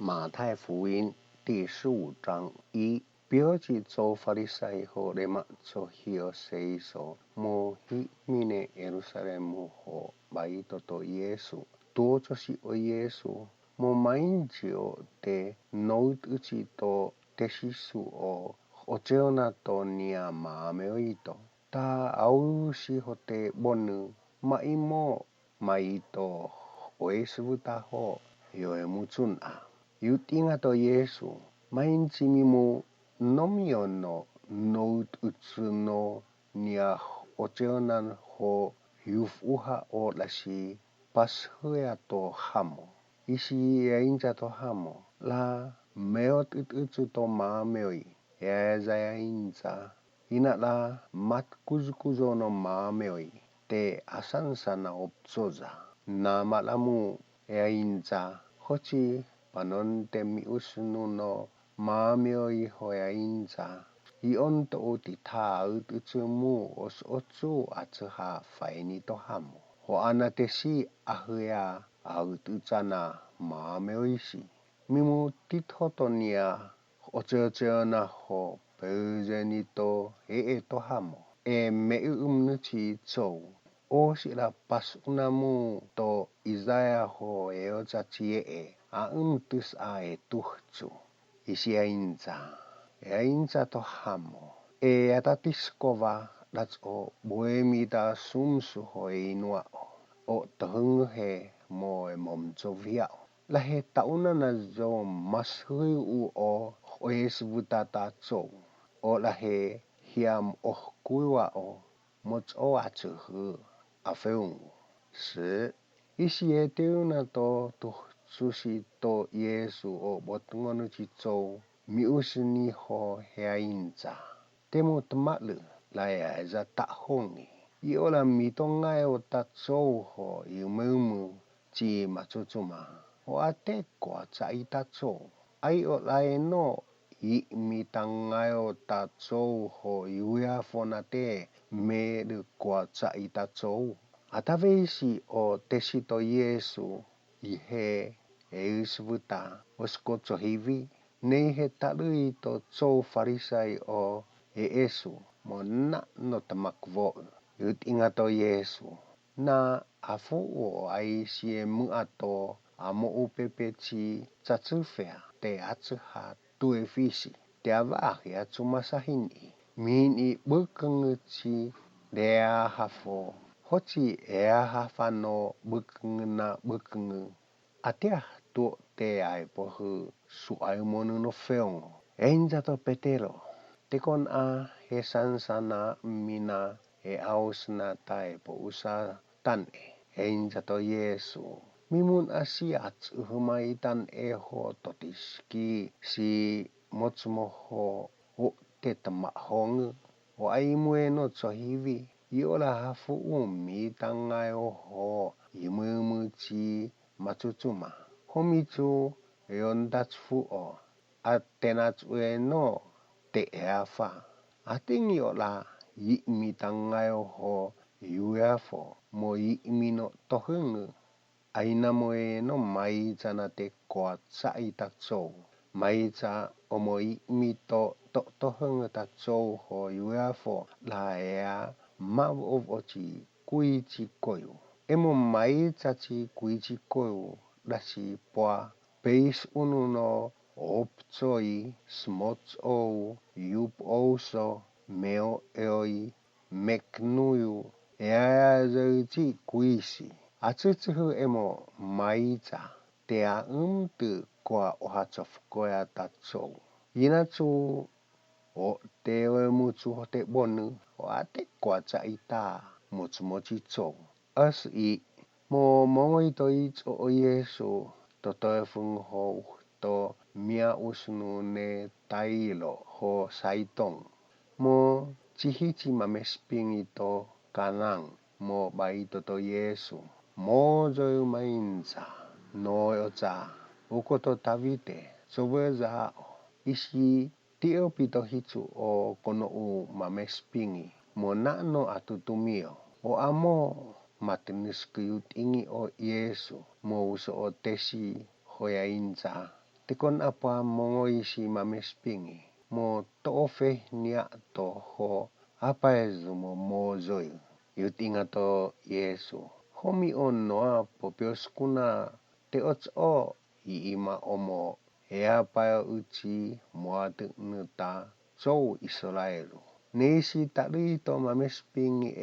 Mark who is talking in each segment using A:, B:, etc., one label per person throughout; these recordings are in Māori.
A: 马太福音第15章1，标记做法利赛后的嘛做hiyo seiso mo hi mine Yerusalemu ho baitoto Yesu tuotosi o Yesu mo mainjio te nout uchi to teshisu o ocheona to nia maameoito ta ausi ho te bonu maimo maito oesuvuta ho yoe mutsuna yutinga to Yesu mainji mimu nomiono nout utsuno nia ocheonan ho yufuha o lasi pashuya to hamo isi yainja to hamo la meot utsu to maameoi ya inja ina la mat kuzo no maameoi te asansana opsoza na malamu yainja hochi panon te miusnu no maameoi hoya inja ion to uti tha utsumu os otsu atsuha faini to hamo ho anate si ahuya aututsana maameoisi mimu tithotonia ocheocheona ho peuzenito to hamo meumnuchi chou o sila pas unamu to Isaiah ho eochachie tus tuhchu isi ainja to hamo atatiskova that's o boemita sumsu ho inua o tohunghe mo momchovia la he tauna na zo mashu o oesvutata chou o la he hiam kuwa o moch o achuhu afeung se isi eteuna to susi to Yesu o botungono chichou miusni ho heainja temu temalu la ya za ta hongi iola mitongai o ta chou ho yumumu chi machuchuma o ate kwa cha ita chou ai o lai no mitangai o ta chou ho yuya fonate me de kwa cha ita chou atavesi o tesito Yesu ihe eusvuta oskocho hivi nei he talui to chou farisai o Yesu mo na no tamakvo ut ingato Yesu na afu o ai siemu ato amo upepechi chatsufea te atsuha tuefisi te avahi atsumasahini mini bukenguchi dea hafo hochi hafano bukengu atia tu te ai pohu su ai monu no feong enja to petero tekon he sansana mina ausna tai po usa tan enja to Yesu mimun asiat humaitan ho totiski si motsmoho o te tamahong o ai mueno chohivi iola hafu tangai ho imuchi machuchuma homichu yondatsu o atenats ueno te eafa ating yola tangai ho yuafo mo mino tohung aina moeno mai chana te kwa cha ita chou mai cha omoi mito tohung ta chou ho yuafo la ya ma ochi kuichi koyu emo mai chachi kuichi koyu dasi poa peis ununo opchoi smots o yup oso meo eoi meknuyu zoichi kuisi achuchu emo maicha te tu kwa ohachof koya tacho yinachu o te muchu ho te bonu o ate kwa cha ita mochi chou as mo mongoi to o Yesu to fung ho to mia usnu ne tailo ho saitong mo chihichi mamespingi to kanang mo baito to Yesu mo joy mainza no ocha ukoto tavite sobeza isi tio pito hichu o kono mamespingi mo nano atutumio o amo matinis kuyut ingi o Yesu mo uso o tesi hoya inza Tekon apa mongoi si mamespingi. Mo tofe niya to ho apa ezu mo mozoi. Yutinga to Yesu. Homi onnoa popios kuna teots o iima omo. Ea pa uchi moate nuta so Israelu. Neisi tali to mamespingi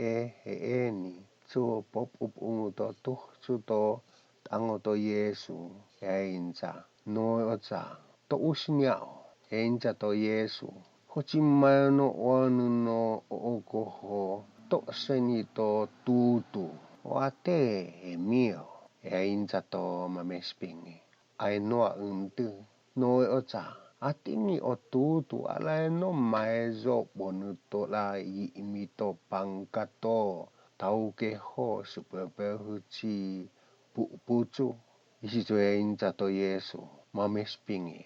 A: heeni. So pop up ungu to tuh to tango to Yesu. Einsa. No ocha. To usniao. Einsa to Yesu. Hochimano wanu no okoho. To seni to tutu. Wate mio. Einsa to mamespingi. Ai noa untu. No ocha. Atini o tutu ala no maezo bonuto la imito pangkato. Tau ke ho superpehuchi puchu. Isi to einsa to Yesu. Mamespingi.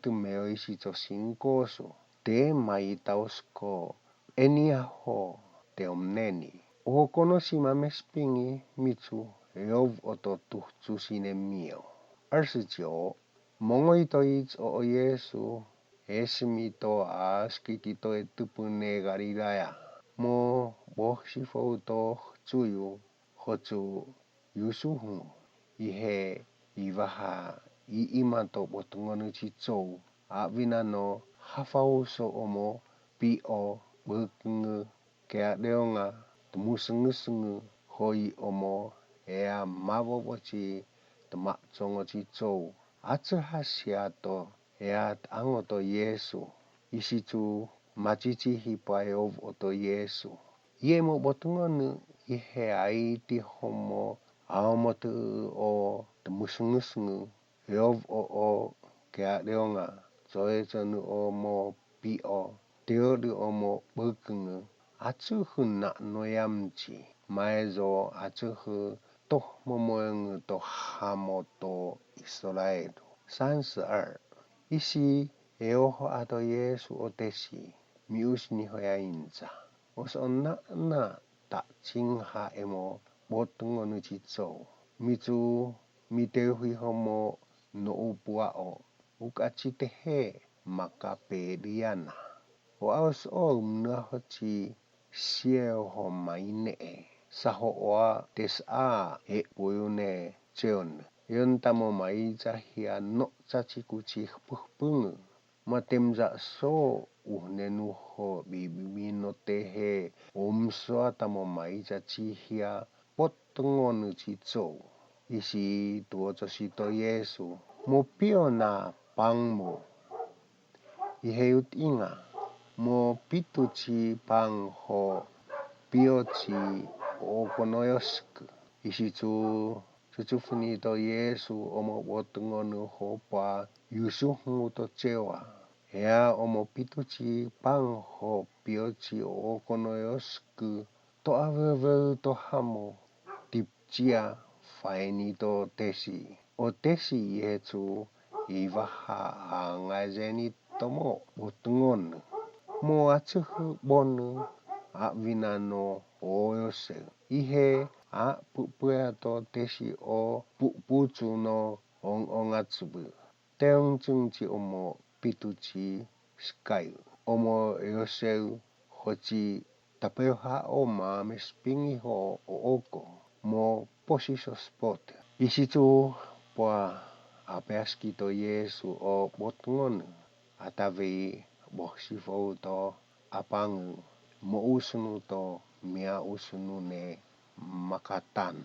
A: Tu meo isi to singkoso. Te mai tausko. Enia ho. Te omneni. O kono si mamespingi mitu. Yov oto tuhtu sine mio. 29. Mongoi to o Yesu. Esmi to askiti to etupune Galilaya. Mo bohsifo to tsuyu. Hotu yusuhu. Ihe iwaha iimato botungonu chitsou. Avina no hafauso omo pio bekungu kea deonga tumusungusungu hoi omo ea mabobochi temak tsongo chitsou. Atsu hasiato ea angoto Yesu. Isitu machichi hipaeov oto Yesu. Ye mo botungonu ihe aiti homo aomotu o tumusungusungu. Yov o kea deonga. Zoe zonu o mo pio. Teodu o mo bekungu. Atsu huna noyamchi. Maezo atsu hu toh momoengu to hamo to Israel. 32. Isi eoho ato Yesu otesi. Mius ni hoya inza. Oso na tak chingha emo botungonu chitsou. Mitu mitehui homo no upuao. Ukachitehe makapediana. O aus o mnahochi sieo ho maine. Saho oa tesa e poyune cheon. Yon tamo maiza hia no chachikuchi puhpungu. Matemza so uhnenu ho bibimino tehe. Omsoa tamo maiza chihia potungonu chitsou. Isi tuoto sito Yesu. Mo pio na pangmo. Iheut inga. Mo pituchi pang ho pio chi okonoyosku. Isi tu chuchufunito Yesu omo botungonu hopa yusuhu to chewa. Ea omo pituchi pang ho pio chi okonoyosku. To aveve to hamo. Tipchia faini to tesi. O tesi yetu iwaha angazeni tomo botungonu. Mo atsuhu bonu avinano oyose. Ihe pupuea to tesi o pupuchu no ongatsubu. Teong chungchi omo pituchi skayu. Omo yoseu hochi tapeoha oma mespingi ho oko. Mo posiso spot. Isitu poa apeaski to Yesu o botungonu. Atavi bohsifo to apangu. Mo usunu to mia usunu ne makatan.